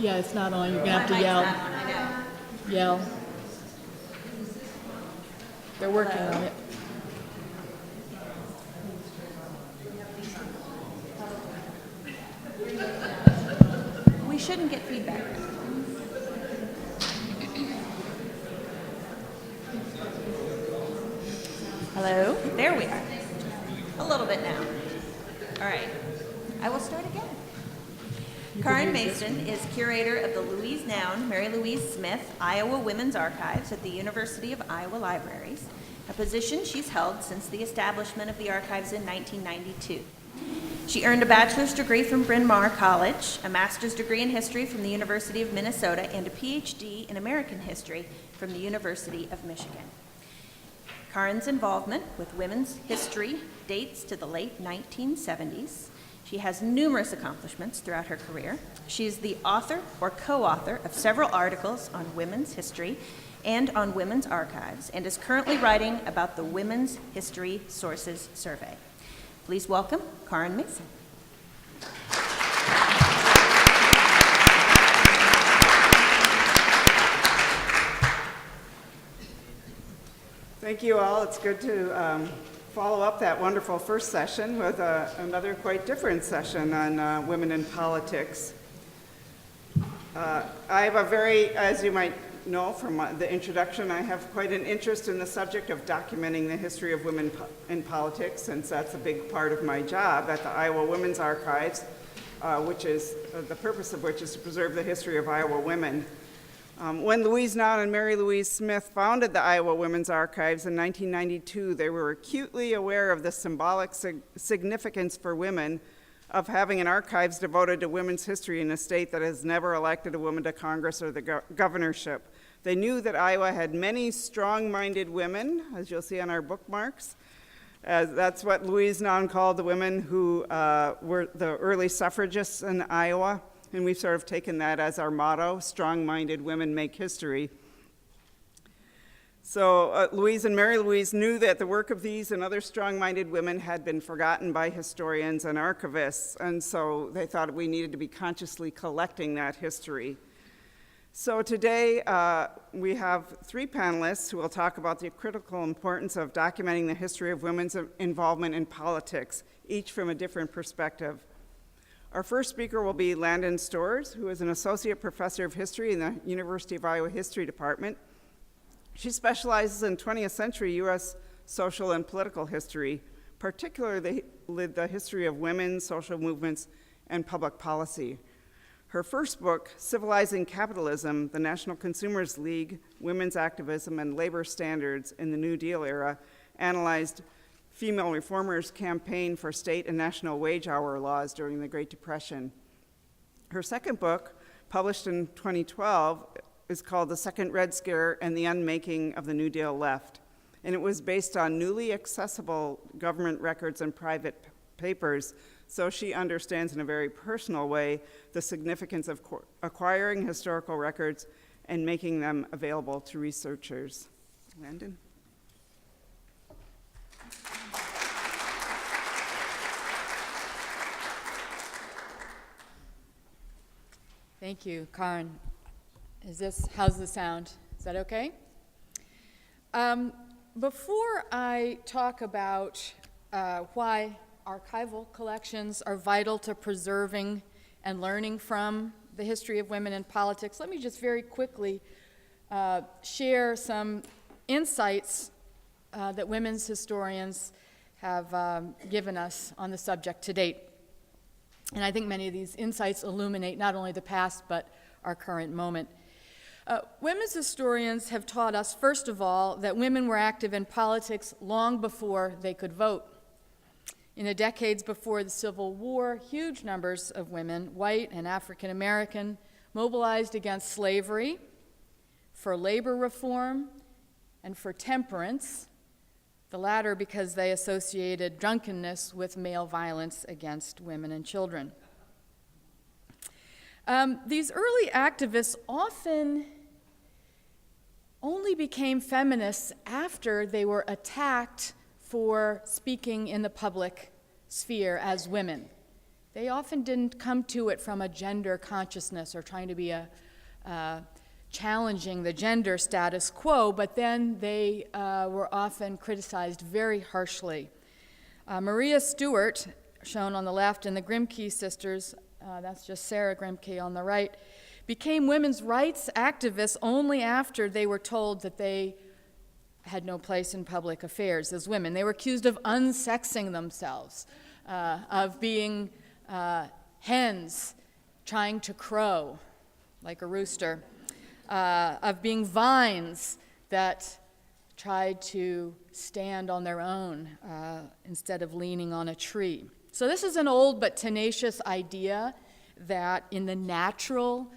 Yeah, it's not on. You're going to have to My mic's yell. not on, I know. Yell. They're working on it. We shouldn't get feedback. Hello? There we are. A little bit now. All right. I will start again. Kären Mason is curator of the Louise Noun Mary Louise Smith Iowa Women's Archives at the University of Iowa Libraries, a position she's held since the establishment of the archives in 1992. She earned a bachelor's degree from Bryn Mawr College, a master's degree in history from the University of Minnesota, and a PhD in American history from the University of Michigan. Kären's involvement with women's history dates to the late 1970s. She has numerous accomplishments throughout her career. She is the author or co-author of several articles on women's history and on women's archives, and is currently writing about the Women's History Sources Survey. Please welcome Kären Mason. Thank you all. It's good to follow up that wonderful first session with another quite different session on women in politics. I have a very, as you might know from the introduction, I have quite an interest in the subject of documenting the history of women in politics, since that's a big part of my job at the Iowa Women's Archives, which is the purpose of which is to preserve the history of Iowa women. When Louise Noun and Mary Louise Smith founded the Iowa Women's Archives in 1992, they were acutely aware of the symbolic significance for women of having an archives devoted to women's history in a state that has never elected a woman to Congress or the governorship. They knew that Iowa had many strong-minded women, as you'll see on our bookmarks. That's what Louise Noun called the women who were the early suffragists in Iowa. And we've sort of taken that as our motto: strong-minded women make history. So Louise and Mary Louise knew that the work of these and other strong-minded women had been forgotten by historians and archivists, and so they thought we needed to be consciously collecting that history. So today we have three panelists who will talk about the critical importance of documenting the history of women's involvement in politics, each from a different perspective. Our first speaker will be Landon Storrs, who is an associate professor of history in the University of Iowa History Department. She specializes in 20th century U.S. social and political history, particularly the history of women, social movements, and public policy. Her first book, Civilizing Capitalism, the National Consumers League, Women's Activism, and Labor Standards in the New Deal Era, analyzed female reformers' campaign for state and national wage hour laws during the Great Depression. Her second book, published in 2012, is called The Second Red Scare and the Unmaking of the New Deal Left. And it was based on newly accessible government records and private papers, so she understands in a very personal way the significance of acquiring historical records and making them available to researchers. Landon? Thank you, Kären. How's the sound? Is that okay? Before I talk about why archival collections are vital to preserving and learning from the history of women in politics, let me just very quickly share some insights that women's historians have given us on the subject to date. And I think many of these insights illuminate not only the past, but our current moment. Women's historians have taught us, first of all, that women were active in politics long before they could vote. In the decades before the Civil War, huge numbers of women, white and African American, mobilized against slavery, for labor reform, and for temperance, the latter because they associated drunkenness with male violence against women and children. These early activists often only became feminists after they were attacked for speaking in the public sphere as women. They often didn't come to it from a gender consciousness or trying to be challenging the gender status quo, but then they were often criticized very harshly. Maria Stewart, shown on the left, and the Grimke sisters, that's just Sarah Grimke on the right, became women's rights activists only after they were told that they had no place in public affairs as women. They were accused of unsexing themselves, of being hens trying to crow like a rooster, of being vines that tried to stand on their own instead of leaning on a tree. So this is an old but tenacious idea that in the natural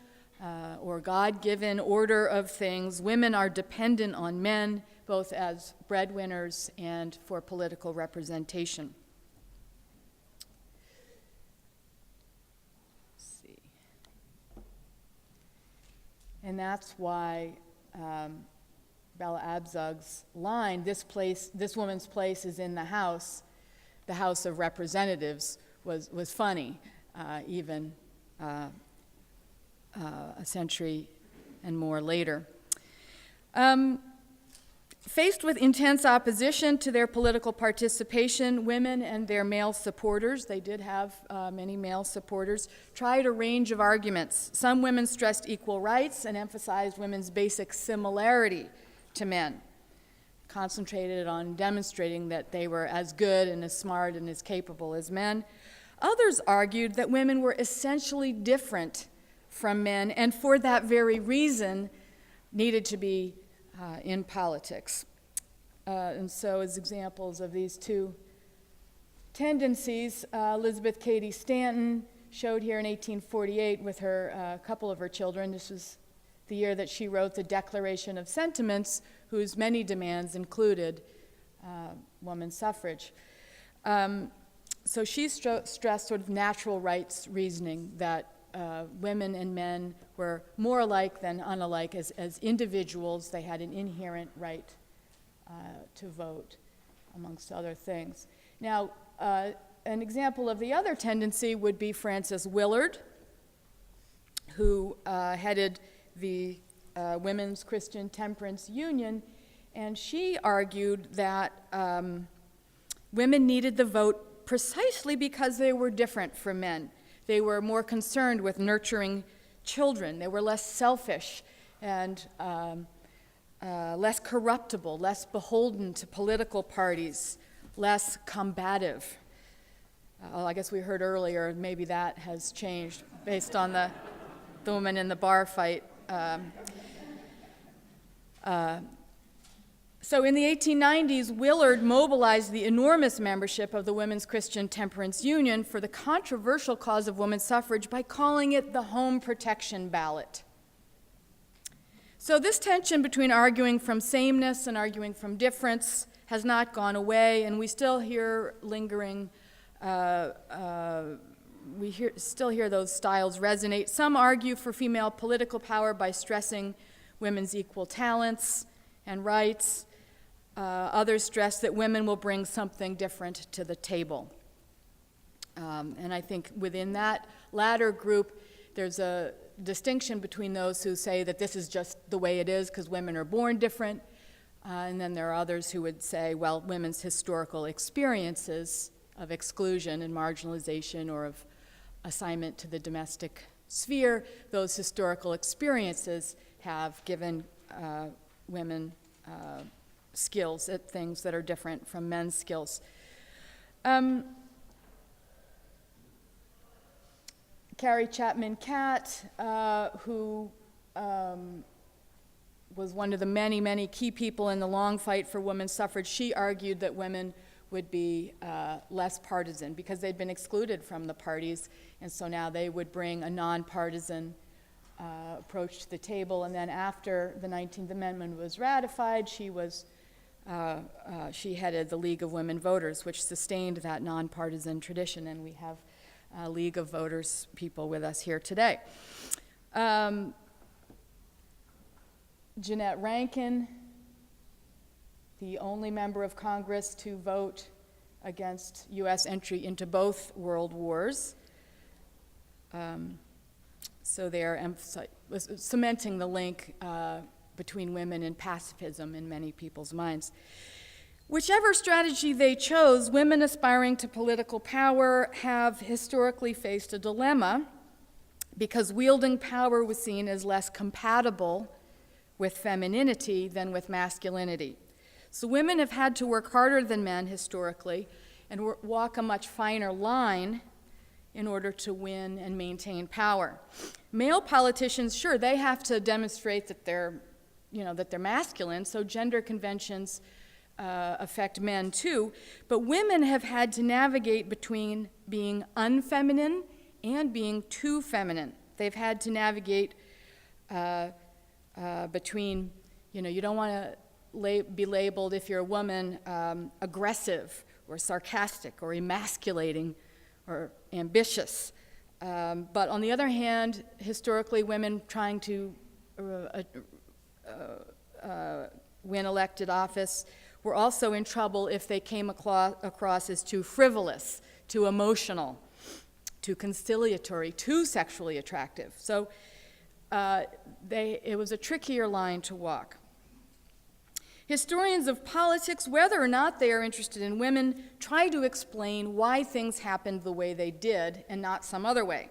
or God-given order of things, women are dependent on men, both as breadwinners and for political representation. Let's see. And that's why Bella Abzug's line, this woman's place is in the House of Representatives, was funny, even a century and more later. Faced with intense opposition to their political participation, women and their male supporters, they did have many male supporters, tried a range of arguments. Some women stressed equal rights and emphasized women's basic similarity to men, concentrated on demonstrating that they were as good and as smart and as capable as men. Others argued that women were essentially different from men and for that very reason needed to be in politics. And so as examples of these two tendencies, Elizabeth Cady Stanton showed here in 1848 with a couple of her children. This was the year that she wrote the Declaration of Sentiments, whose many demands included women's suffrage. So she stressed sort of natural rights reasoning that women and men were more alike than unalike. As individuals, they had an inherent right to vote, amongst other things. Now, an example of the other tendency would be Frances Willard, who headed the Women's Christian Temperance Union, and she argued that women needed the vote precisely because they were different from men. They were more concerned with nurturing children. They were less selfish and less corruptible, less beholden to political parties, less combative. I guess we heard earlier, maybe that has changed based on the woman in the bar fight. So in the 1890s, Willard mobilized the enormous membership of the Women's Christian Temperance Union for the controversial cause of women's suffrage by calling it the home protection ballot. So this tension between arguing from sameness and arguing from difference has not gone away, and we still hear lingering, still hear those styles resonate. Some argue for female political power by stressing women's equal talents and rights. Others stress that women will bring something different to the table. And I think within that latter group, there's a distinction between those who say that this is just the way it is because women are born different, and then there are others who would say, well, women's historical experiences of exclusion and marginalization or of assignment to the domestic sphere, those historical experiences have given women skills at things that are different from men's skills. Carrie Chapman Catt, who was one of the many, many key people in the long fight for women's suffrage, she argued that women would be less partisan because they'd been excluded from the parties, and so now they would bring a nonpartisan approach to the table. And then after the 19th Amendment was ratified, she headed the League of Women Voters, which sustained that nonpartisan tradition, and we have League of Voters people with us here today. Jeanette Rankin, the only member of Congress to vote against U.S. entry into both world wars, So they are cementing the link between women and pacifism in many people's minds. Whichever strategy they chose, women aspiring to political power have historically faced a dilemma because wielding power was seen as less compatible with femininity than with masculinity. So women have had to work harder than men historically and walk a much finer line in order to win and maintain power. Male politicians, sure, they have to demonstrate that they're masculine, so gender conventions affect men too, but women have had to navigate between being unfeminine and being too feminine. They've had to navigate between, you don't want to be labeled, if you're a woman, aggressive or sarcastic or emasculating or ambitious. But on the other hand, historically, women trying to win elected office were also in trouble if they came across as too frivolous, too emotional, too conciliatory, too sexually attractive. So it was a trickier line to walk. Historians of politics, whether or not they are interested in women, try to explain why things happened the way they did and not some other way.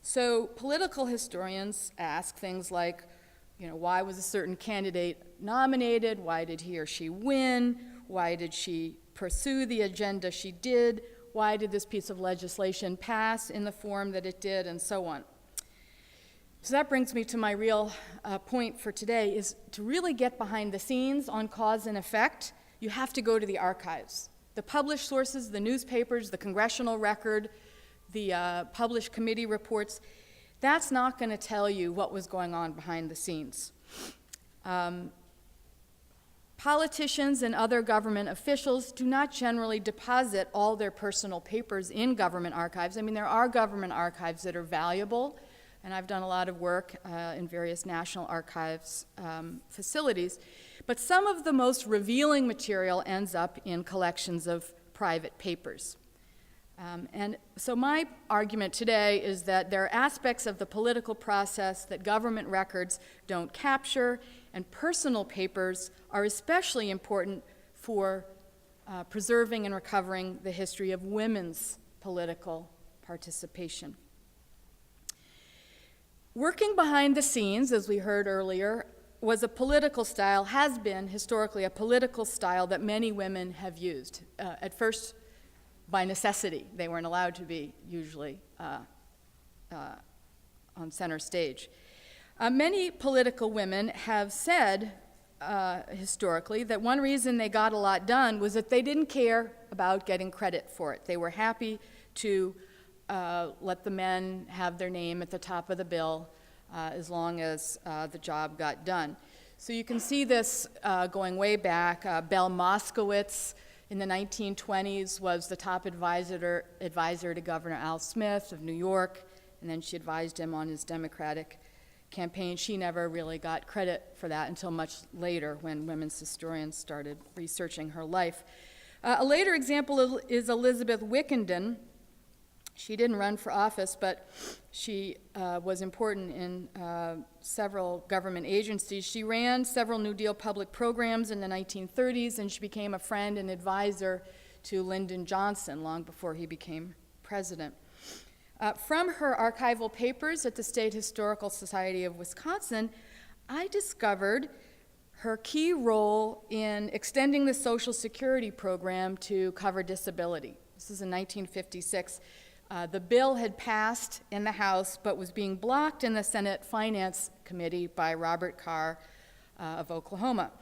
So political historians ask things like, why was a certain candidate nominated? Why did he or she win? Why did she pursue the agenda she did? Why did this piece of legislation pass in the form that it did, and so on? So that brings me to my real point for today, is to really get behind the scenes on cause and effect, you have to go to the archives. The published sources, the newspapers, the congressional record, the published committee reports, that's not going to tell you what was going on behind the scenes. Politicians and other government officials do not generally deposit all their personal papers in government archives. I mean, there are government archives that are valuable, and I've done a lot of work in various national archives facilities, but some of the most revealing material ends up in collections of private papers. And so my argument today is that there are aspects of the political process that government records don't capture, and personal papers are especially important for preserving and recovering the history of women's political participation. Working behind the scenes, as we heard earlier, was a political style, has been historically a political style that many women have used. At first, by necessity. They weren't allowed to be usually on center stage. Many political women have said historically that one reason they got a lot done was that they didn't care about getting credit for it. They were happy to let the men have their name at the top of the bill as long as the job got done. So you can see this going way back. Belle Moskowitz in the 1920s was the top advisor to Governor Al Smith of New York, and then she advised him on his Democratic campaign. She never really got credit for that until much later when women's historians started researching her life. A later example is Elizabeth Wickenden. She didn't run for office, but she was important in several government agencies. She ran several New Deal public programs in the 1930s, and she became a friend and advisor to Lyndon Johnson long before he became president. From her archival papers at the State Historical Society of Wisconsin, I discovered her key role in extending the Social Security program to cover disability. This is in 1956. The bill had passed in the House, but was being blocked in the Senate Finance Committee by Robert Carr of Oklahoma,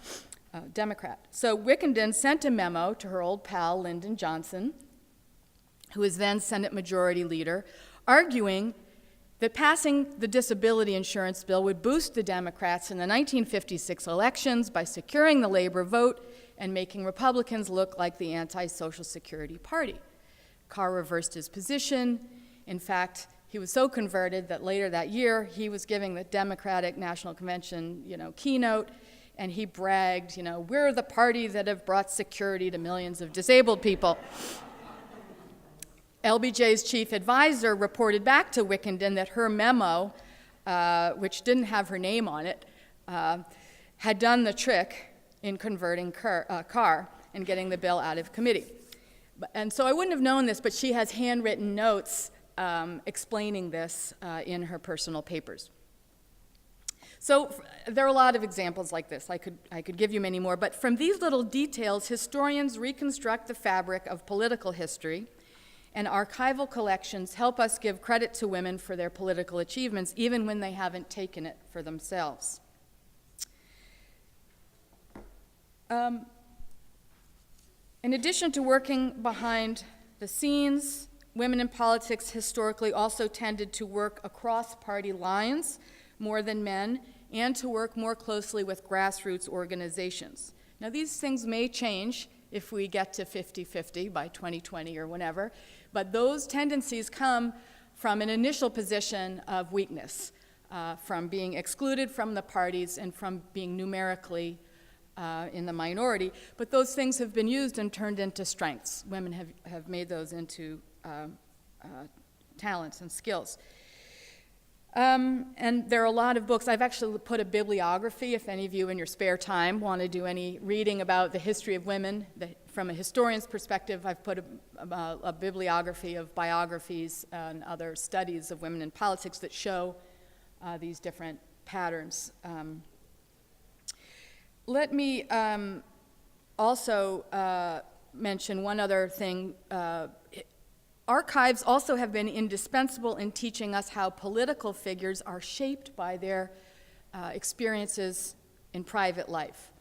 Democrat. So Wickenden sent a memo to her old pal, Lyndon Johnson, who was then Senate Majority Leader, arguing that passing the disability insurance bill would boost the Democrats in the 1956 elections by securing the labor vote and making Republicans look like the anti-Social Security Party. Carr reversed his position. In fact, he was so converted that later that year, he was giving the Democratic National Convention, keynote, and he bragged, we're the party that have brought security to millions of disabled people. LBJ's chief advisor reported back to Wickenden that her memo, which didn't have her name on it, had done the trick in converting Carr and getting the bill out of committee. And so I wouldn't have known this, but she has handwritten notes explaining this in her personal papers. So there are a lot of examples like this. I could give you many more, but from these little details, historians reconstruct the fabric of political history, and archival collections help us give credit to women for their political achievements, even when they haven't taken it for themselves. In addition to working behind the scenes, women in politics historically also tended to work across party lines more than men, and to work more closely with grassroots organizations. Now, these things may change if we get to 50-50 by 2020 or whenever, but those tendencies come from an initial position of weakness, from being excluded from the parties and from being numerically in the minority. But those things have been used and turned into strengths. Women have made those into talents and skills. And there are a lot of books. I've actually put a bibliography, if any of you in your spare time want to do any reading about the history of women. From a historian's perspective, I've put a bibliography of biographies and other studies of women in politics that show these different patterns. Let me also mention one other thing. Archives also have been indispensable in teaching us how political figures are shaped by their experiences in private life.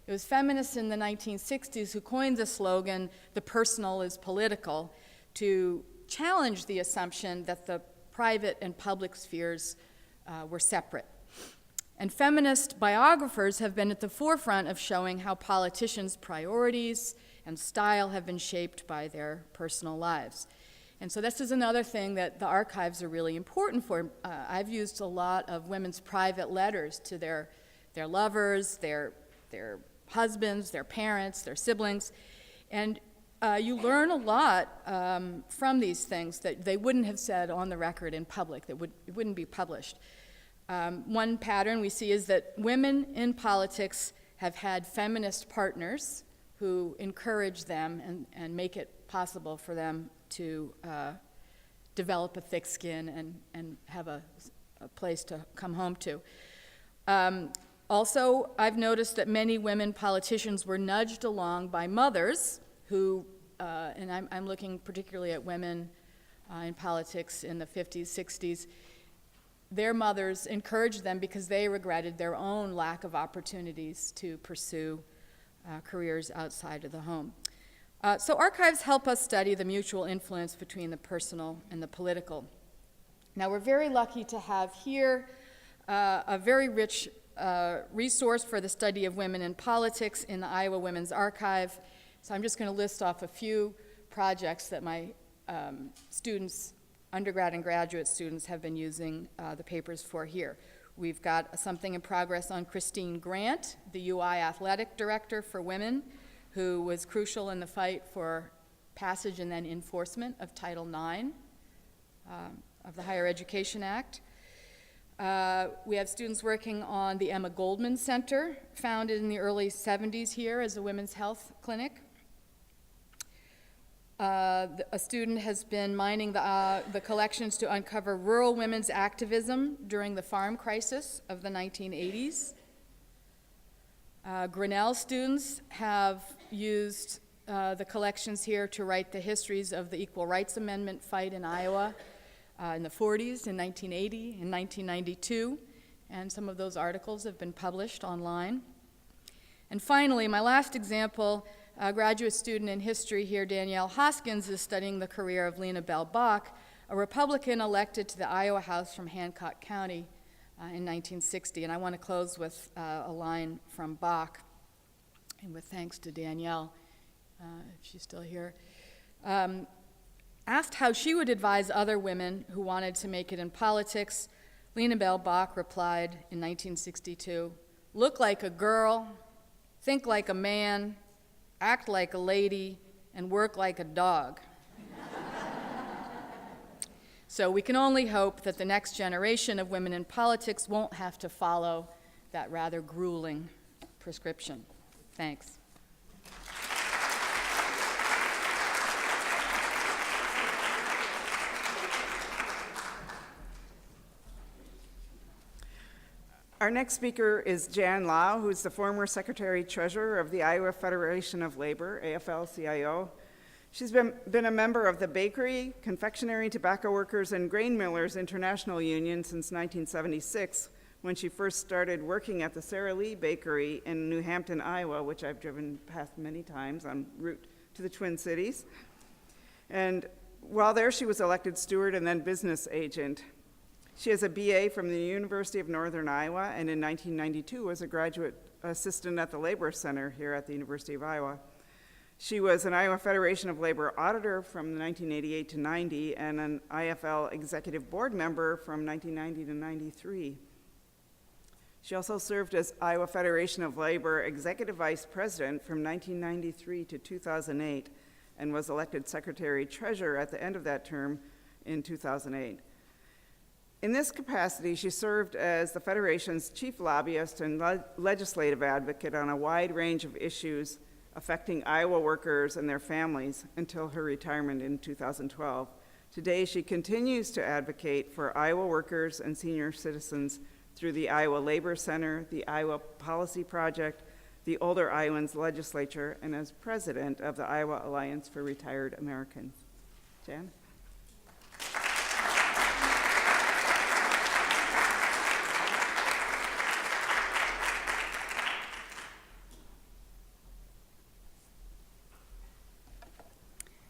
It was feminists in the 1960s who coined the slogan, "The personal is political," to challenge the assumption that the private and public spheres were separate. And feminist biographers have been at the forefront of showing how politicians' priorities and style have been shaped by their personal lives. And so this is another thing that the archives are really important for. I've used a lot of women's private letters to their lovers, their husbands, their parents, their siblings. And you learn a lot from these things that they wouldn't have said on the record in public, that it wouldn't be published. One pattern we see is that women in politics have had feminist partners who encourage them and make it possible for them to develop a thick skin and have a place to come home to. Also, I've noticed that many women politicians were nudged along by mothers who, and I'm looking particularly at women in politics in the 50s, 60s, their mothers encouraged them because they regretted their own lack of opportunities to pursue careers outside of the home. So archives help us study the mutual influence between the personal and the political. Now, we're very lucky to have here a very rich resource for the study of women in politics in the Iowa Women's Archive. So I'm just going to list off a few projects that my students, undergrad and graduate students, have been using the papers for here. We've got something in progress on Christine Grant, the UI Athletic Director for Women, who was crucial in the fight for passage and then enforcement of Title IX of the Higher Education Act. We have students working on the Emma Goldman Center, founded in the early 70s here as a women's health clinic. A student has been mining the collections to uncover rural women's activism during the farm crisis of the 1980s. Grinnell students have used the collections here to write the histories of the Equal Rights Amendment fight in Iowa in the 40s, in 1980, in 1992, and some of those articles have been published online. And finally, my last example, a graduate student in history here, Danielle Hoskins, is studying the career of Lina Bell Bach, a Republican elected to the Iowa House from Hancock County in 1960. And I want to close with a line from Bach, and with thanks to Danielle, if she's still here. Asked how she would advise other women who wanted to make it in politics, Lina Bell Bach replied in 1962, "Look like a girl, think like a man, act like a lady, and work like a dog." So we can only hope that the next generation of women in politics won't have to follow that rather grueling prescription. Thanks. Our next speaker is Jan Lau, who's the former Secretary-Treasurer of the Iowa Federation of Labor, AFL-CIO. She's been a member of the Bakery, Confectionery, Tobacco Workers, and Grain Millers International Union since 1976, when she first started working at the Sara Lee Bakery in New Hampton, Iowa, which I've driven past many times en route to the Twin Cities. And while there, she was elected steward and then business agent. She has a BA from the University of Northern Iowa, and in 1992 was a graduate assistant at the Labor Center here at the University of Iowa. She was an Iowa Federation of Labor auditor from 1988 to 90, and an IFL executive board member from 1990 to 93. She also served as Iowa Federation of Labor executive vice president from 1993 to 2008, and was elected secretary-treasurer at the end of that term in 2008. In this capacity, she served as the Federation's chief lobbyist and legislative advocate on a wide range of issues affecting Iowa workers and their families until her retirement in 2012. Today, she continues to advocate for Iowa workers and senior citizens through the Iowa Labor Center, the Iowa Policy Project, the Older Iowans Legislature, and as president of the Iowa Alliance for Retired Americans. Jan?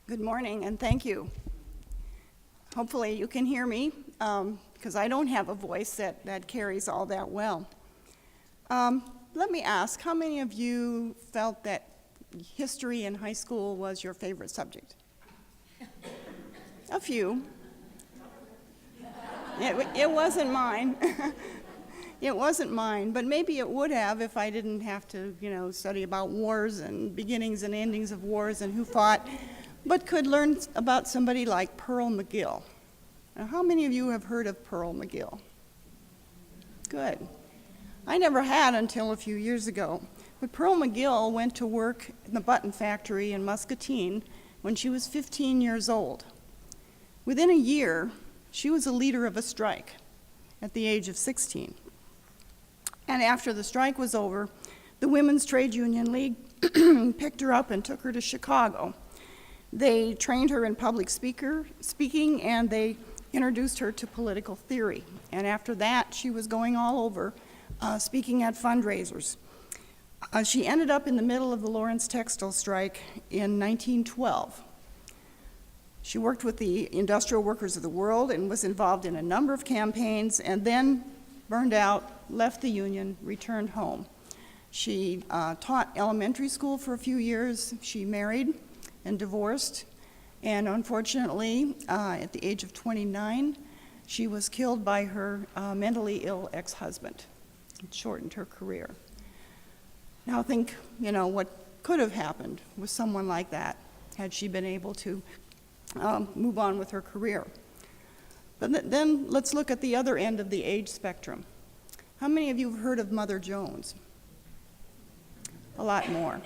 Good morning, and thank you. Hopefully you can hear me, because I don't have a voice that carries all that well. Let me ask, how many of you felt that history in high school was your favorite subject? A few. It wasn't mine. It wasn't mine, but maybe it would have if I didn't have to, study about wars and beginnings and endings of wars and who fought, but could learn about somebody like Pearl Mcgill. Now, how many of you have heard of Pearl Mcgill? Good. I never had until a few years ago, but Pearl Mcgill went to work in the button factory in Muscatine when she was 15 years old. Within a year, she was a leader of a strike at the age of 16. And after the strike was over, the Women's Trade Union League picked her up and took her to Chicago. They trained her in public speaking, and they introduced her to political theory. And after that, she was going all over, speaking at fundraisers. She ended up in the middle of the Lawrence textile strike in 1912. She worked with the Industrial Workers of the World and was involved in a number of campaigns, and then burned out, left the union, returned home. She taught elementary school for a few years. She married and divorced, and unfortunately, at the age of 29, she was killed by her mentally ill ex-husband. It shortened her career. Now think, what could have happened with someone like that had she been able to move on with her career. But then let's look at the other end of the age spectrum. How many of you have heard of Mother Jones? A lot more.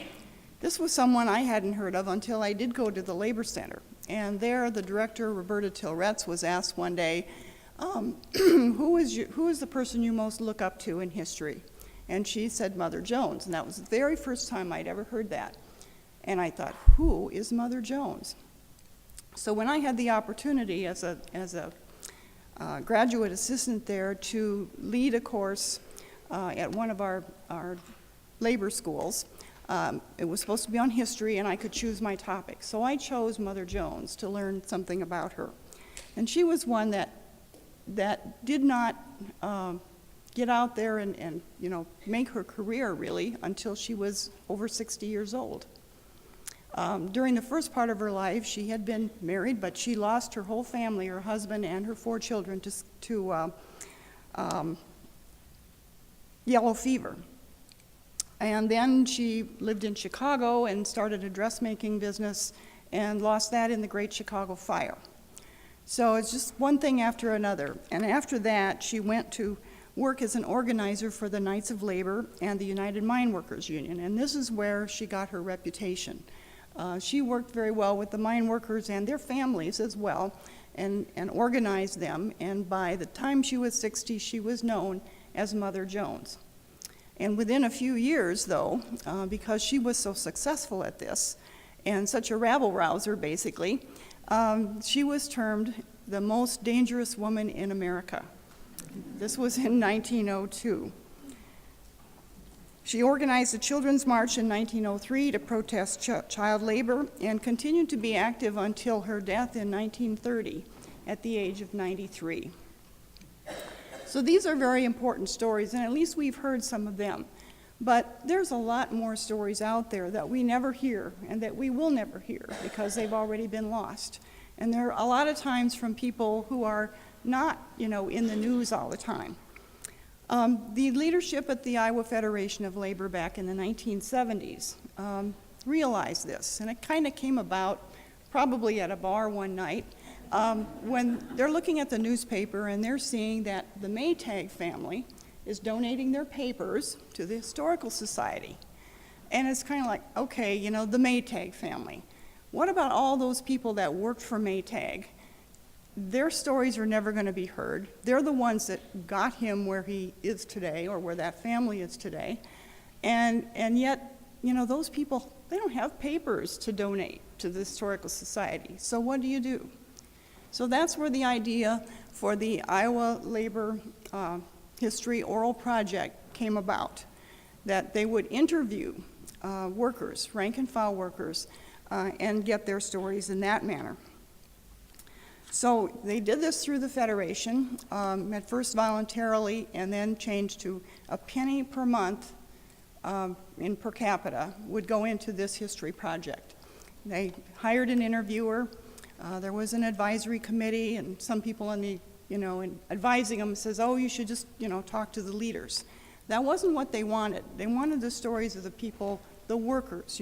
This was someone I hadn't heard of until I did go to the Labor Center. And there, the director, Roberta Tilretz, was asked one day, who is the person you most look up to in history? And she said Mother Jones, and that was the very first time I'd ever heard that. And I thought, who is Mother Jones? So when I had the opportunity as a graduate assistant there to lead a course at one of our labor schools, it was supposed to be on history, and I could choose my topic. So I chose Mother Jones to learn something about her. And she was one that did not get out there and make her career, really, until she was over 60 years old. During the first part of her life, she had been married, but she lost her whole family, her husband and her 4 children, to yellow fever. And then she lived in Chicago and started a dressmaking business and lost that in the Great Chicago Fire. So it's just one thing after another. And after that, she went to work as an organizer for the Knights of Labor and the United Mine Workers Union, and this is where she got her reputation. She worked very well with the mine workers and their families as well, and organized them, and by the time she was 60, she was known as Mother Jones. And within a few years, though, because she was so successful at this, and such a rabble-rouser, basically, she was termed the most dangerous woman in America. This was in 1902. She organized the Children's March in 1903 to protest child labor and continued to be active until her death in 1930 at the age of 93. So these are very important stories, and at least we've heard some of them. But there's a lot more stories out there that we never hear and that we will never hear because they've already been lost. And they're a lot of times from people who are not, in the news all the time. The leadership at the Iowa Federation of Labor back in the 1970s realized this, and it kind of came about probably at a bar one night when they're looking at the newspaper and they're seeing that the Maytag family is donating their papers to the Historical Society. And it's kind of like, okay, the Maytag family. What about all those people that worked for Maytag? Their stories are never going to be heard. They're the ones that got him where he is today, or where that family is today. And yet, those people, they don't have papers to donate to the Historical Society. So what do you do? So that's where the idea for the Iowa Labor History Oral Project came about, that they would interview workers, rank and file workers, and get their stories in that manner. So they did this through the Federation, at first voluntarily, and then changed to a penny per month in per capita would go into this history project. They hired an interviewer. There was an advisory committee, and some people in the, in advising them says, oh, you should just, talk to the leaders. That wasn't what they wanted. They wanted the stories of the people, the workers,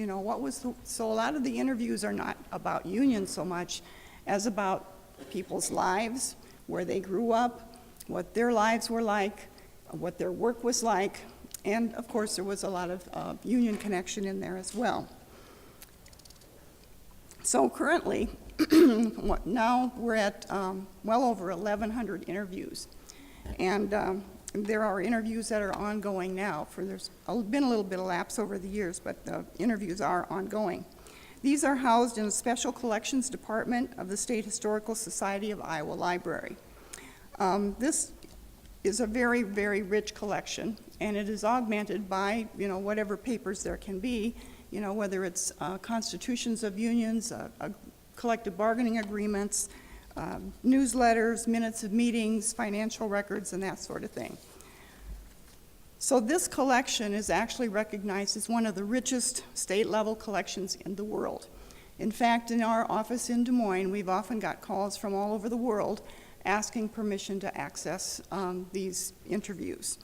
so a lot of the interviews are not about unions so much as about people's lives, where they grew up, what their lives were like, what their work was like, and of course there was a lot of union connection in there as well. So currently, now we're at well over 1,100 interviews, and there are interviews that are ongoing now. There's been a little bit of lapse over the years, but the interviews are ongoing. These are housed in a special collections department of the State Historical Society of Iowa Library. This is a very, very rich collection, and it is augmented by, whatever papers there can be, whether it's constitutions of unions, collective bargaining agreements, newsletters, minutes of meetings, financial records, and that sort of thing. So this collection is actually recognized as one of the richest state-level collections in the world. In fact, in our office in Des Moines, we've often got calls from all over the world asking permission to access these interviews.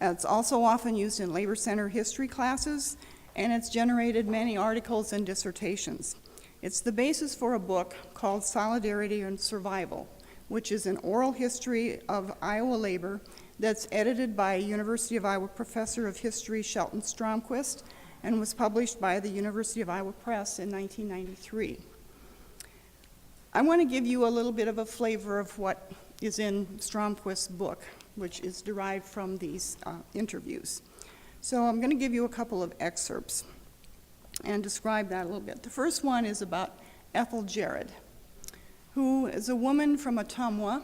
It's also often used in Labor Center history classes, and it's generated many articles and dissertations. It's the basis for a book called Solidarity and Survival, which is an oral history of Iowa labor that's edited by a University of Iowa professor of history, Shelton Stromquist, and was published by the University of Iowa Press in 1993. I want to give you a little bit of a flavor of what is in Stromquist's book, which is derived from these interviews. So I'm going to give you a couple of excerpts and describe that a little bit. The first one is about Ethel Jared, who is a woman from Ottumwa,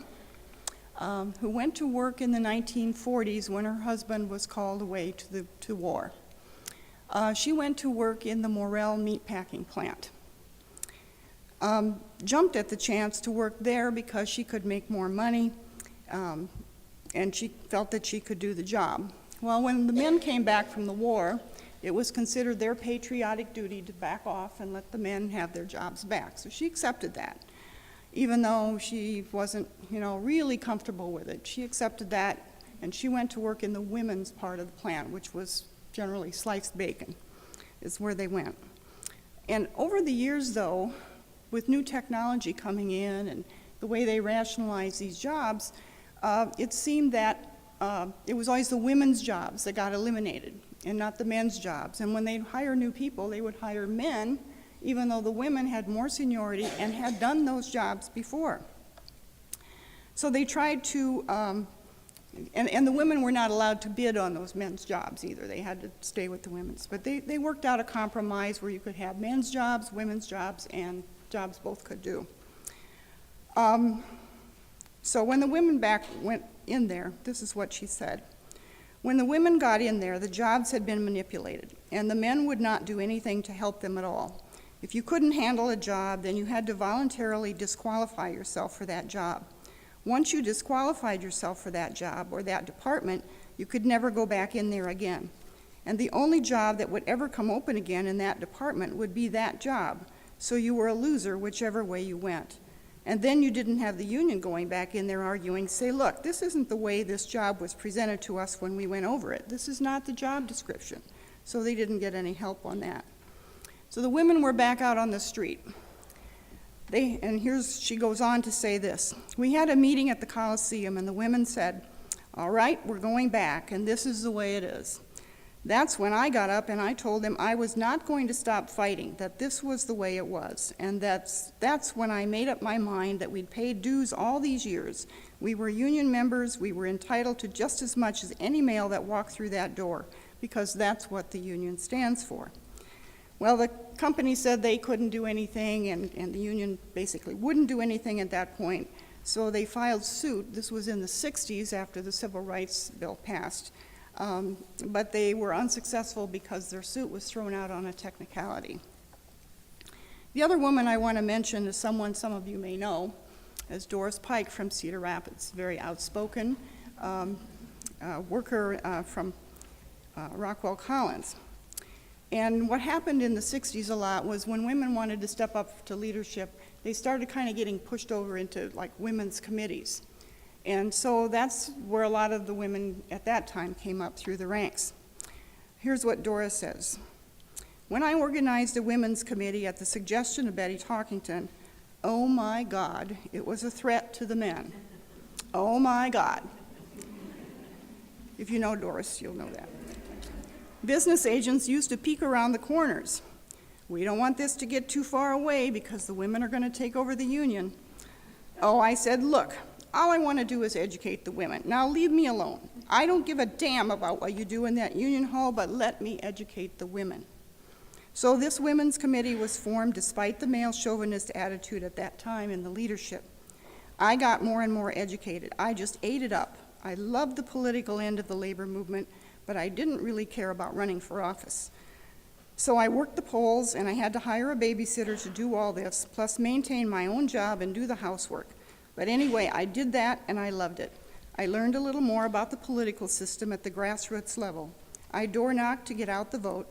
who went to work in the 1940s when her husband was called away to war. She went to work in the Morel meatpacking plant. Jumped at the chance to work there because she could make more money, and she felt that she could do the job. Well, when the men came back from the war, it was considered their patriotic duty to back off and let the men have their jobs back. So she accepted that. Even though she wasn't, really comfortable with it, she accepted that, and she went to work in the women's part of the plant, which was generally sliced bacon, is where they went. And over the years, though, with new technology coming in and the way they rationalized these jobs, it seemed that it was always the women's jobs that got eliminated and not the men's jobs. And when they'd hire new people, they would hire men, even though the women had more seniority and had done those jobs before. So they tried to, and the women were not allowed to bid on those men's jobs either. They had to stay with the women's. But they worked out a compromise where you could have men's jobs, women's jobs, and jobs both could do. So when the women back went in there, this is what she said. When the women got in there, the jobs had been manipulated, and the men would not do anything to help them at all. If you couldn't handle a job, then you had to voluntarily disqualify yourself for that job. Once you disqualified yourself for that job or that department, you could never go back in there again. And the only job that would ever come open again in that department would be that job. So you were a loser whichever way you went. And then you didn't have the union going back in there arguing, say, look, this isn't the way this job was presented to us when we went over it. This is not the job description. So they didn't get any help on that. So the women were back out on the street. She goes on to say this. We had a meeting at the Coliseum, and the women said, all right, we're going back, and this is the way it is. That's when I got up and I told them I was not going to stop fighting, that this was the way it was. And that's when I made up my mind that we'd paid dues all these years. We were union members. We were entitled to just as much as any male that walked through that door, because that's what the union stands for. Well, the company said they couldn't do anything, and the union basically wouldn't do anything at that point. So they filed suit. This was in the 60s after the Civil Rights Bill passed. But they were unsuccessful because their suit was thrown out on a technicality. The other woman I want to mention is someone some of you may know, as Doris Pike from Cedar Rapids, very outspoken worker from Rockwell Collins. And what happened in the 60s a lot was when women wanted to step up to leadership, they started kind of getting pushed over into like women's committees. And so that's where a lot of the women at that time came up through the ranks. Here's what Doris says. When I organized a women's committee at the suggestion of Betty Talkington, oh my God, it was a threat to the men. Oh my God. If you know Doris, you'll know that. Business agents used to peek around the corners. We don't want this to get too far away because the women are going to take over the union. Oh, I said, look, all I want to do is educate the women. Now leave me alone. I don't give a damn about what you do in that union hall, but let me educate the women. So this women's committee was formed despite the male chauvinist attitude at that time in the leadership. I got more and more educated. I just ate it up. I loved the political end of the labor movement, but I didn't really care about running for office. So I worked the polls, and I had to hire a babysitter to do all this, plus maintain my own job and do the housework. But anyway, I did that, and I loved it. I learned a little more about the political system at the grassroots level. I door-knocked to get out the vote.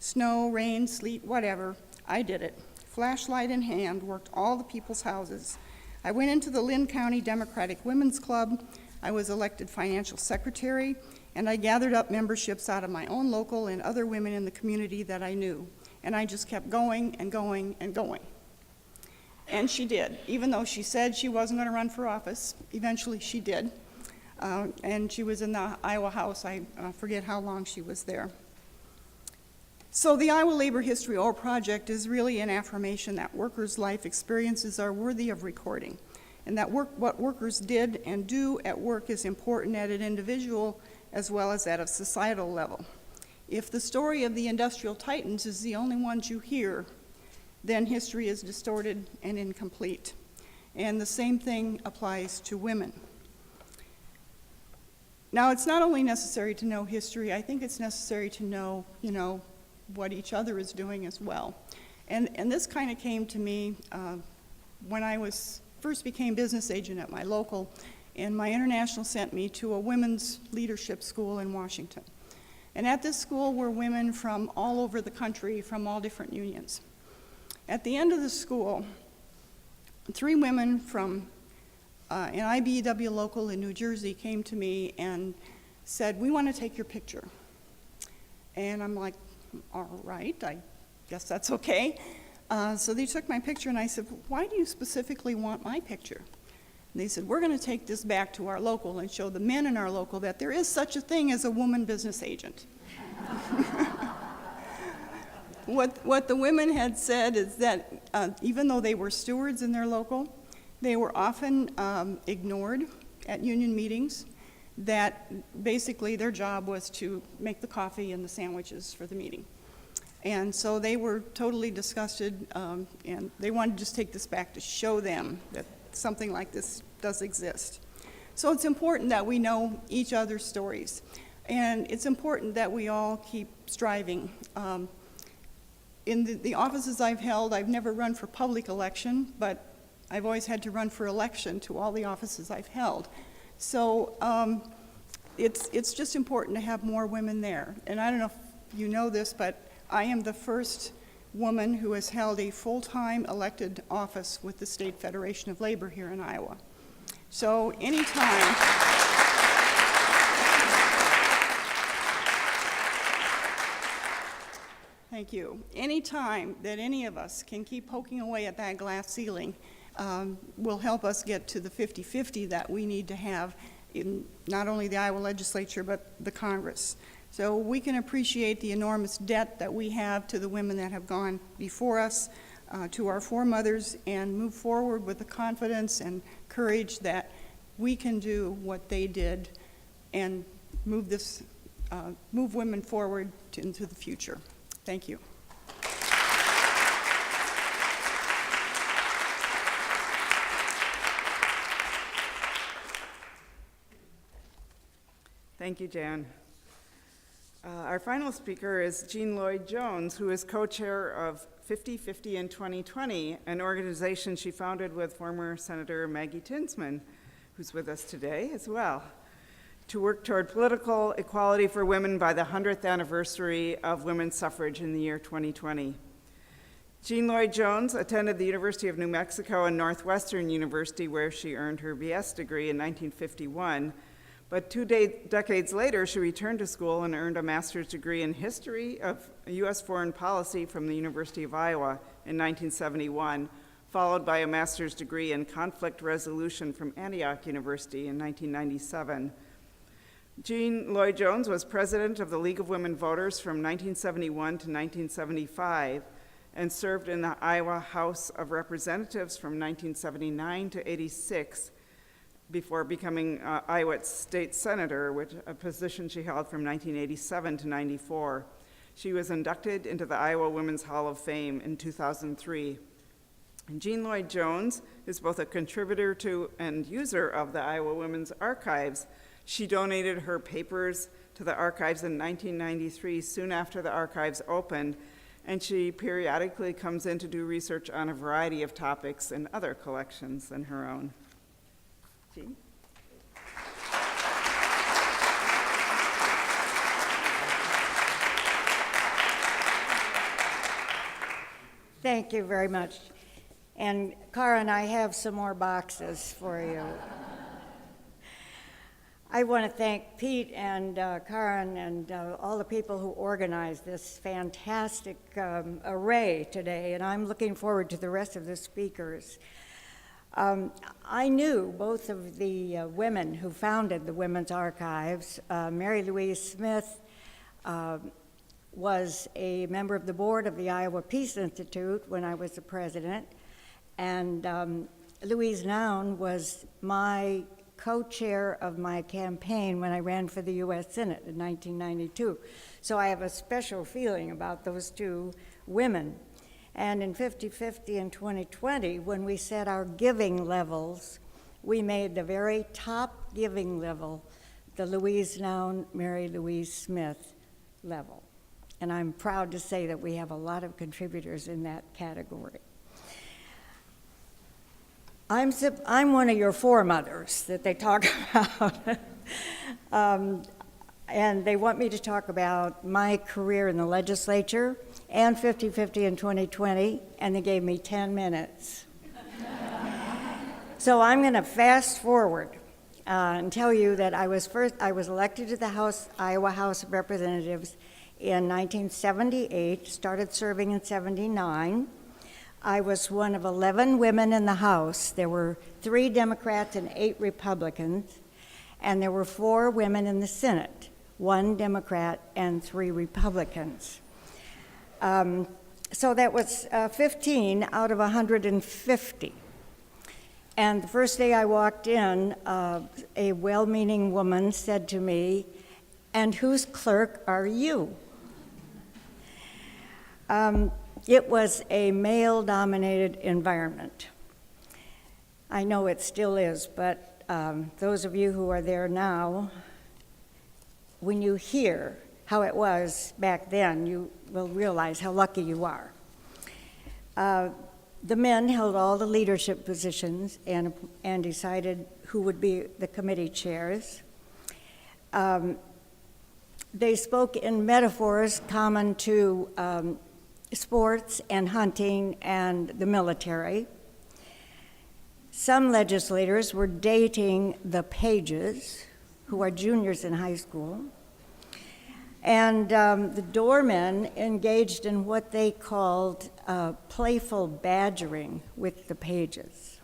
Snow, rain, sleet, whatever, I did it. Flashlight in hand, worked all the people's houses. I went into the Linn County Democratic Women's Club. I was elected financial secretary, and I gathered up memberships out of my own local and other women in the community that I knew. And I just kept going and going and going. And she did. Even though she said she wasn't going to run for office, eventually she did. And she was in the Iowa House. I forget how long she was there. So the Iowa Labor History Oral Project is really an affirmation that workers' life experiences are worthy of recording, and that what workers did and do at work is important at an individual as well as at a societal level. If the story of the industrial titans is the only ones you hear, then history is distorted and incomplete. And the same thing applies to women. Now, it's not only necessary to know history, I think it's necessary to know, what each other is doing as well. And this kind of came to me when I first became business agent at my local, and my international sent me to a women's leadership school in Washington. And at this school were women from all over the country, from all different unions. At the end of the school, 3 women from an IBEW local in New Jersey came to me and said, we want to take your picture. And I'm like, all right, I guess that's okay. So they took my picture, and I said, why do you specifically want my picture? And they said, we're going to take this back to our local and show the men in our local that there is such a thing as a woman business agent. What the women had said is that even though they were stewards in their local, they were often ignored at union meetings, that basically their job was to make the coffee and the sandwiches for the meeting. And so they were totally disgusted, and they wanted to just take this back to show them that something like this does exist. So it's important that we know each other's stories, and it's important that we all keep striving. In the offices I've held, I've never run for public election, but I've always had to run for election to all the offices I've held. So it's just important to have more women there. And I don't know if you know this, but I am the first woman who has held a full-time elected office with the State Federation of Labor here in Iowa. So anytime, thank you. Anytime that any of us can keep poking away at that glass ceiling will help us get to the 50-50 that we need to have in not only the Iowa legislature, but the Congress. So we can appreciate the enormous debt that we have to the women that have gone before us, to our foremothers, and move forward with the confidence and courage that we can do what they did and move women forward into the future. Thank you. Thank you, Jan. Our final speaker is Jean Lloyd-Jones, who is co-chair of 50/50 in 2020, an organization she founded with former Senator Maggie Tinsman, who's with us today as well, to work toward political equality for women by the 100th anniversary of women's suffrage in the year 2020. Jean Lloyd-Jones attended the University of New Mexico and Northwestern University, where she earned her BS degree in 1951. But 2 decades later, she returned to school and earned a master's degree in history of U.S. foreign policy from the University of Iowa in 1971, followed by a master's degree in conflict resolution from Antioch University in 1997. Jean Lloyd-Jones was president of the League of Women Voters from 1971 to 1975 and served in the Iowa House of Representatives from 1979 to 86, before becoming Iowa State Senator, a position she held from 1987 to 94. She was inducted into the Iowa Women's Hall of Fame in 2003. And Jean Lloyd-Jones is both a contributor to and user of the Iowa Women's Archives. She donated her papers to the archives in 1993, soon after the archives opened, and she periodically comes in to do research on a variety of topics in other collections than her own. Jean? Thank you very much. And Kären, I have some more boxes for you. I want to thank Pete and Kären and all the people who organized this fantastic array today, and I'm looking forward to the rest of the speakers. I knew both of the women who founded the Women's Archives. Mary Louise Smith was a member of the board of the Iowa Peace Institute when I was the president, and Louise Noun was my co-chair of my campaign when I ran for the U.S. Senate in 1992. So I have a special feeling about those two women. And in 50/50 in 2020, when we set our giving levels, we made the very top giving level the Louise Noun, Mary Louise Smith level. And I'm proud to say that we have a lot of contributors in that category. I'm one of your foremothers that they talk about. And they want me to talk about my career in the legislature and 50/50 in 2020, and they gave me 10 minutes. So I'm going to fast forward and tell you that I was elected to the Iowa House of Representatives in 1978, started serving in 79. I was one of 11 women in the House. There were 3 Democrats and 8 Republicans, and there were 4 women in the Senate, 1 Democrat and 3 Republicans. So that was 15 out of 150. And the first day I walked in, a well-meaning woman said to me, "And whose clerk are you?" It was a male-dominated environment. I know it still is, but those of you who are there now, when you hear how it was back then, you will realize how lucky you are. The men held all the leadership positions and decided who would be the committee chairs. They spoke in metaphors common to sports and hunting and the military. Some legislators were dating the Pages, who are juniors in high school. And the doormen engaged in what they called playful badgering with the Pages.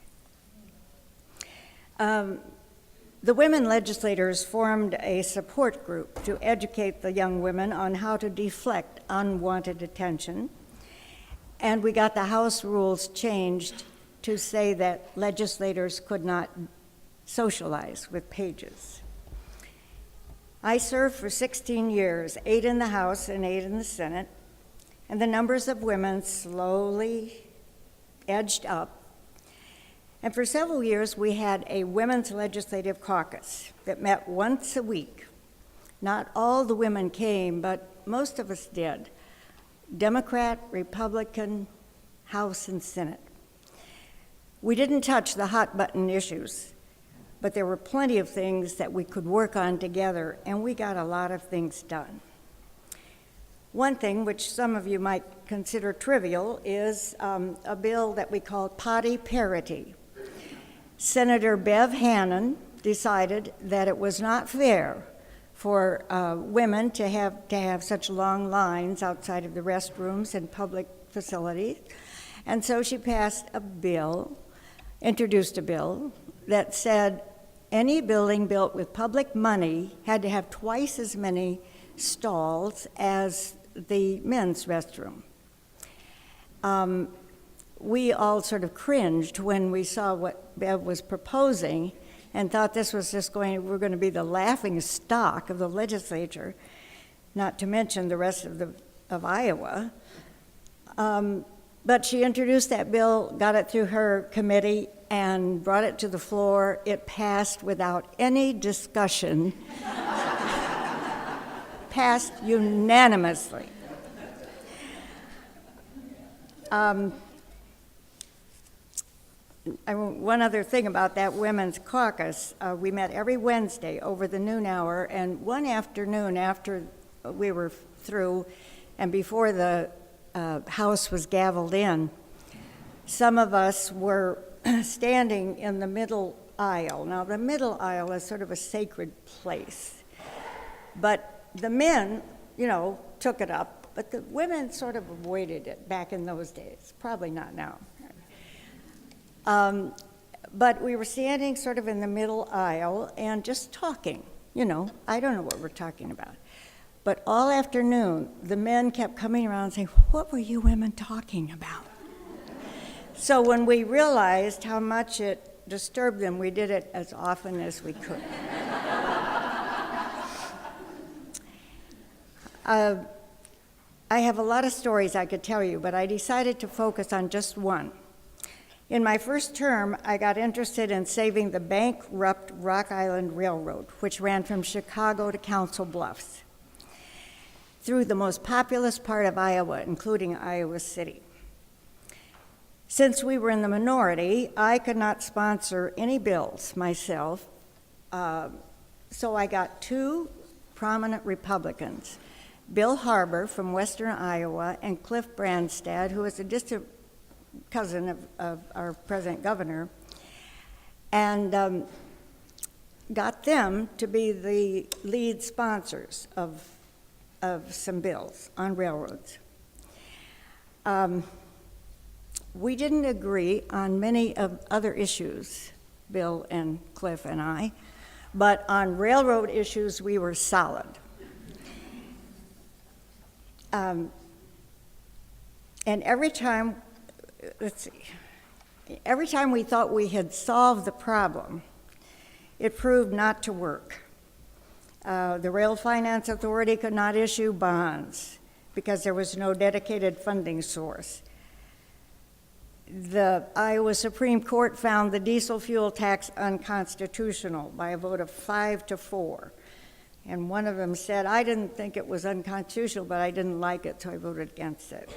The women legislators formed a support group to educate the young women on how to deflect unwanted attention. And we got the House rules changed to say that legislators could not socialize with Pages. I served for 16 years, 8 in the House and 8 in the Senate, and the numbers of women slowly edged up. And for several years, we had a women's legislative caucus that met once a week. Not all the women came, but most of us did. Democrat, Republican, House, and Senate. We didn't touch the hot-button issues, but there were plenty of things that we could work on together, and we got a lot of things done. One thing, which some of you might consider trivial, is a bill that we called Potty Parity. Senator Bev Hannon decided that it was not fair for women to have such long lines outside of the restrooms and public facilities, and so she introduced a bill that said any building built with public money had to have twice as many stalls as the men's restroom. We all sort of cringed when we saw what Bev was proposing and thought this was we're going to be the laughing stock of the legislature, not to mention the rest of Iowa. But she introduced that bill, got it through her committee, and brought it to the floor. It passed without any discussion, passed unanimously. One other thing about that women's caucus, we met every Wednesday over the noon hour, and one afternoon after we were through and before the House was gavelled in, some of us were standing in the middle aisle. Now, the middle aisle is sort of a sacred place, but the men, took it up, but the women sort of avoided it back in those days, probably not now. But we were standing sort of in the middle aisle and just talking, I don't know what we're talking about. But all afternoon, the men kept coming around and saying, "What were you women talking about?" So when we realized how much it disturbed them, we did it as often as we could. I have a lot of stories I could tell you, but I decided to focus on just one. In my first term, I got interested in saving the bankrupt Rock Island Railroad, which ran from Chicago to Council Bluffs, through the most populous part of Iowa, including Iowa City. Since we were in the minority, I could not sponsor any bills myself, so I got 2 prominent Republicans, Bill Harbor from Western Iowa and Cliff Branstad, who is a distant cousin of our present governor, and got them to be the lead sponsors of some bills on railroads. we didn't agree on many of other issues, Bill and Cliff and I, but on railroad issues, we were solid. And every time we thought we had solved the problem, it proved not to work. The Rail Finance Authority could not issue bonds because there was no dedicated funding source. The Iowa Supreme Court found the diesel fuel tax unconstitutional by a vote of 5-4. And one of them said, I didn't think it was unconstitutional, but I didn't like it, so I voted against it.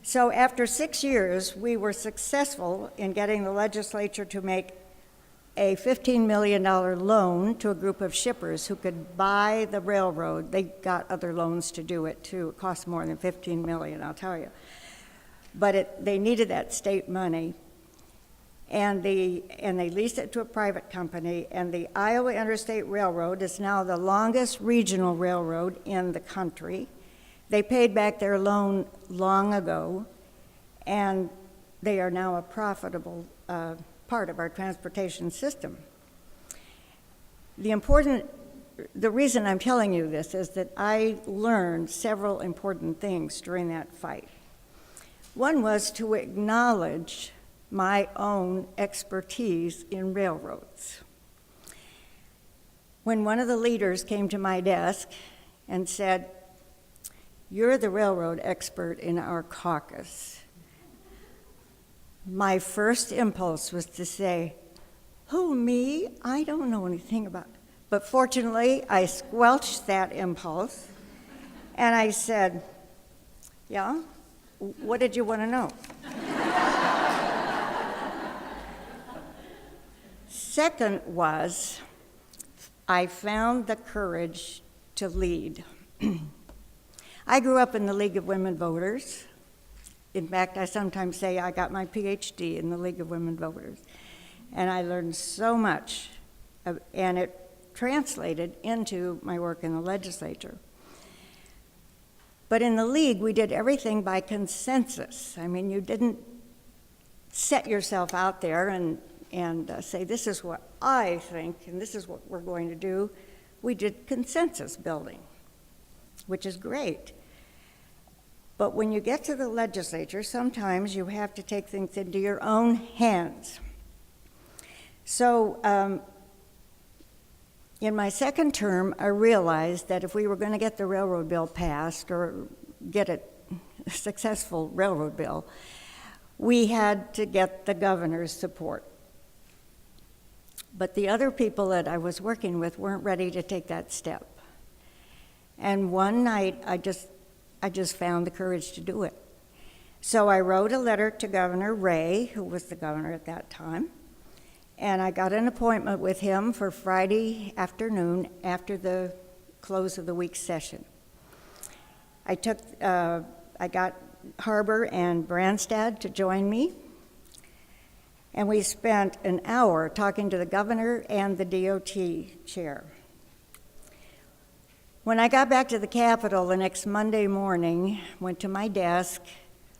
So after 6 years, we were successful in getting the legislature to make a $15 million loan to a group of shippers who could buy the railroad. They got other loans to do it too. It cost more than $15 million, I'll tell you. But they needed that state money, and they leased it to a private company, and the Iowa Interstate Railroad is now the longest regional railroad in the country. They paid back their loan long ago, and they are now a profitable part of our transportation system. The reason I'm telling you this is that I learned several important things during that fight. One was to acknowledge my own expertise in railroads. When one of the leaders came to my desk and said, "You're the railroad expert in our caucus," my first impulse was to say, "Who, me? I don't know anything about it." But fortunately, I squelched that impulse, and I said, "Yeah? What did you want to know?" Second was, I found the courage to lead. I grew up in the League of Women Voters. In fact, I sometimes say I got my PhD in the League of Women Voters. And I learned so much, and it translated into my work in the legislature. But in the League, we did everything by consensus. I mean, you didn't set yourself out there and say, this is what I think, and this is what we're going to do. We did consensus building, which is great. But when you get to the legislature, sometimes you have to take things into your own hands. So in my second term, I realized that if we were going to get the railroad bill passed or get a successful railroad bill, we had to get the governor's support. But the other people that I was working with weren't ready to take that step. And one night, I just found the courage to do it. So I wrote a letter to Governor Ray, who was the governor at that time, and I got an appointment with him for Friday afternoon after the close of the week's session. I got Harbor and Branstad to join me, and we spent an hour talking to the governor and the DOT chair. When I got back to the Capitol the next Monday morning, went to my desk,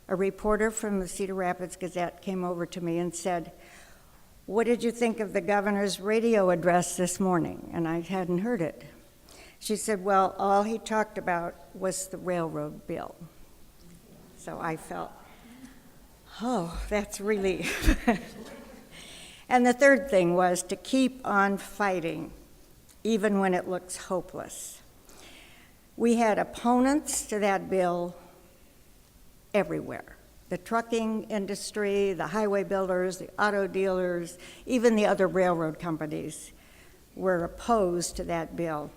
a reporter from the Cedar Rapids Gazette came over to me and said, "What did you think of the governor's radio address this morning?" And I hadn't heard it. She said, "Well, all he talked about was the railroad bill." So I felt, oh, that's relief. And the third thing was to keep on fighting, even when it looks hopeless. We had opponents to that bill everywhere. The trucking industry, the highway builders, the auto dealers, even the other railroad companies were opposed to that bill.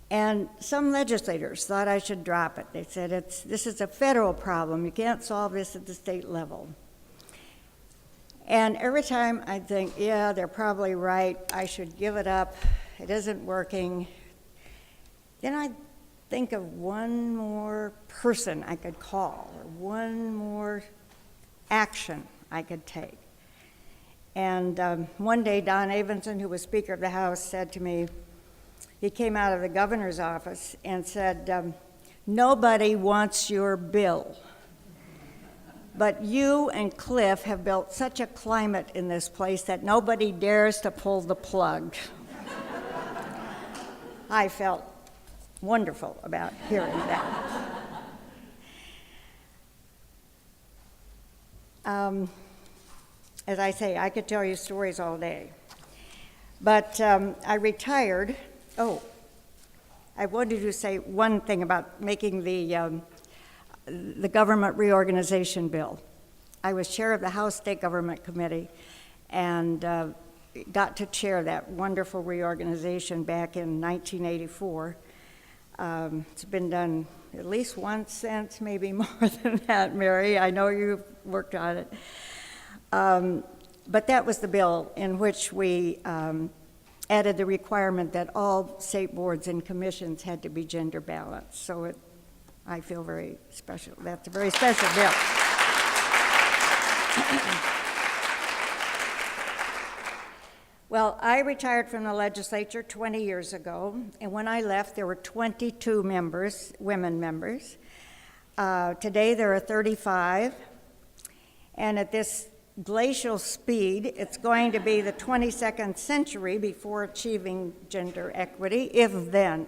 And some legislators thought I should drop it. They said, this is a federal problem. You can't solve this at the state level. And every time I think, yeah, they're probably right. I should give it up. It isn't working. Then I think of one more person I could call, or one more action I could take. And one day, Don Avenson, who was Speaker of the House, said to me, he came out of the governor's office and said, "Nobody wants your bill." But you and Cliff have built such a climate in this place that nobody dares to pull the plug. I felt wonderful about hearing that. As I say, I could tell you stories all day. But I retired. Oh, I wanted to say one thing about making the government reorganization bill. I was chair of the House State Government Committee and got to chair that wonderful reorganization back in 1984. It's been done at least once since, maybe more than that, Mary. I know you've worked on it. But that was the bill in which we added the requirement that all state boards and commissions had to be gender balanced. So I feel very special. That's a very special bill. Well, I retired from the legislature 20 years ago, and when I left, there were 22 members, women members. Today, there are 35, and at this glacial speed, it's going to be the 22nd century before achieving gender equity, if then.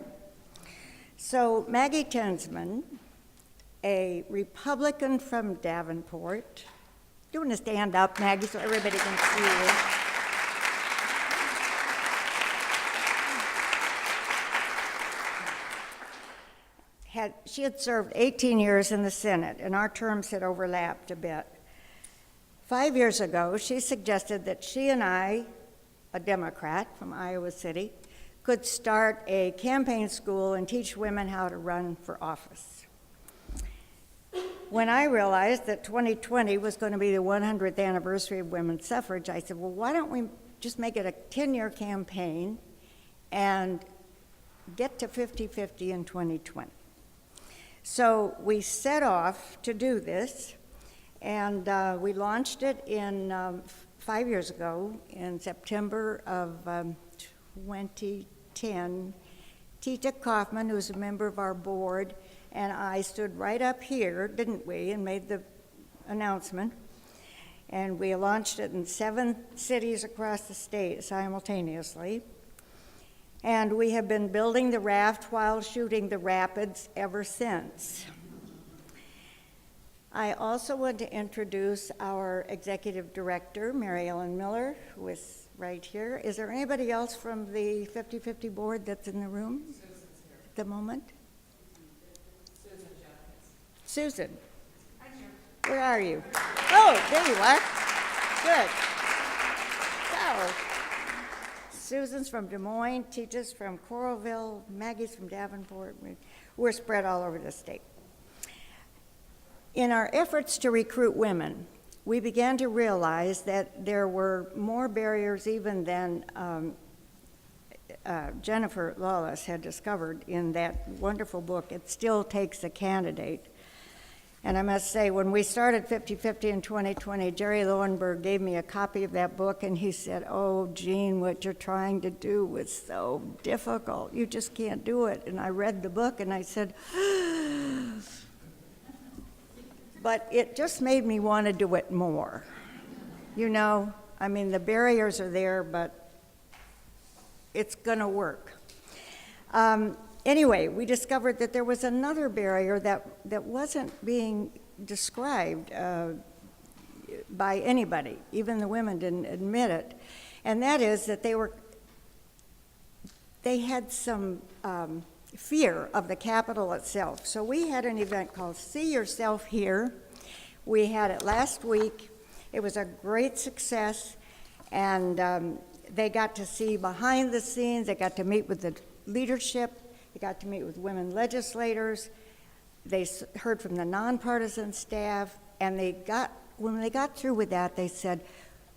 So Maggie Tinsman, a Republican from Davenport, you want to stand up, Maggie, so everybody can see you. She had served 18 years in the Senate, and our terms had overlapped a bit. 5 years ago, she suggested that she and I, a Democrat from Iowa City, could start a campaign school and teach women how to run for office. When I realized that 2020 was going to be the 100th anniversary of women's suffrage, I said, well, why don't we just make it a 10-year campaign and get to 50-50 in 2020? So we set off to do this, and we launched it in 5 years ago in September of 2010. Tita Kaufman, who's a member of our board, and I stood right up here, didn't we, and made the announcement. And we launched it in 7 cities across the state simultaneously. And we have been building the raft while shooting the rapids ever since. I also want to introduce our executive director, Marilyn Miller, who is right here. Is there anybody else from the 50-50 board that's in the room at the moment? Susan. I'm here. Where are you? Oh, there you are. Good. So, Susan's from Des Moines, Tita's from Coralville, Maggie's from Davenport. We're spread all over the state. In our efforts to recruit women, we began to realize that there were more barriers even than Jennifer Lawless had discovered in that wonderful book, It Still Takes a Candidate. And I must say, when we started 50-50 in 2020, Jerry Lowenberg gave me a copy of that book, and he said, oh, Jean, what you're trying to do was so difficult. You just can't do it. And I read the book, and I said, but it just made me want to do it more. You know, I mean, the barriers are there, but it's going to work. Anyway, we discovered that there was another barrier that wasn't being described by anybody. Even the women didn't admit it. And that is that they had some fear of the Capitol itself. So we had an event called See Yourself Here. We had it last week. It was a great success, and they got to see behind the scenes. They got to meet with the leadership. They got to meet with women legislators. They heard from the nonpartisan staff, and when they got through with that, they said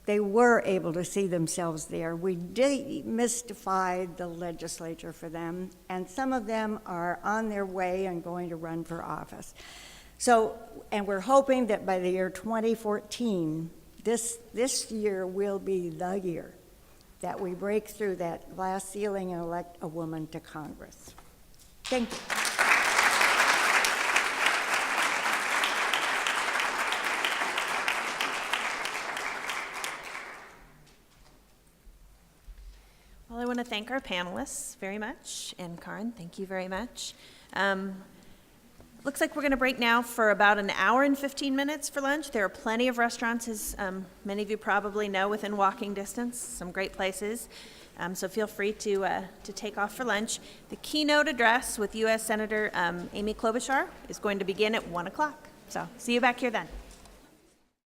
they were able to see themselves there. We demystified the legislature for them, and some of them are on their way and going to run for office. So, and we're hoping that by the year 2014, this year will be the year that we break through that glass ceiling and elect a woman to Congress. Thank you. Well, I want to thank our panelists very much, and Kären, thank you very much. Looks like we're going to break now for about an hour and 15 minutes for lunch. There are plenty of restaurants, as many of you probably know, within walking distance, some great places. So feel free to take off for lunch. The keynote address with U.S. Senator Amy Klobuchar is going to begin at 1 o'clock. So see you back here then.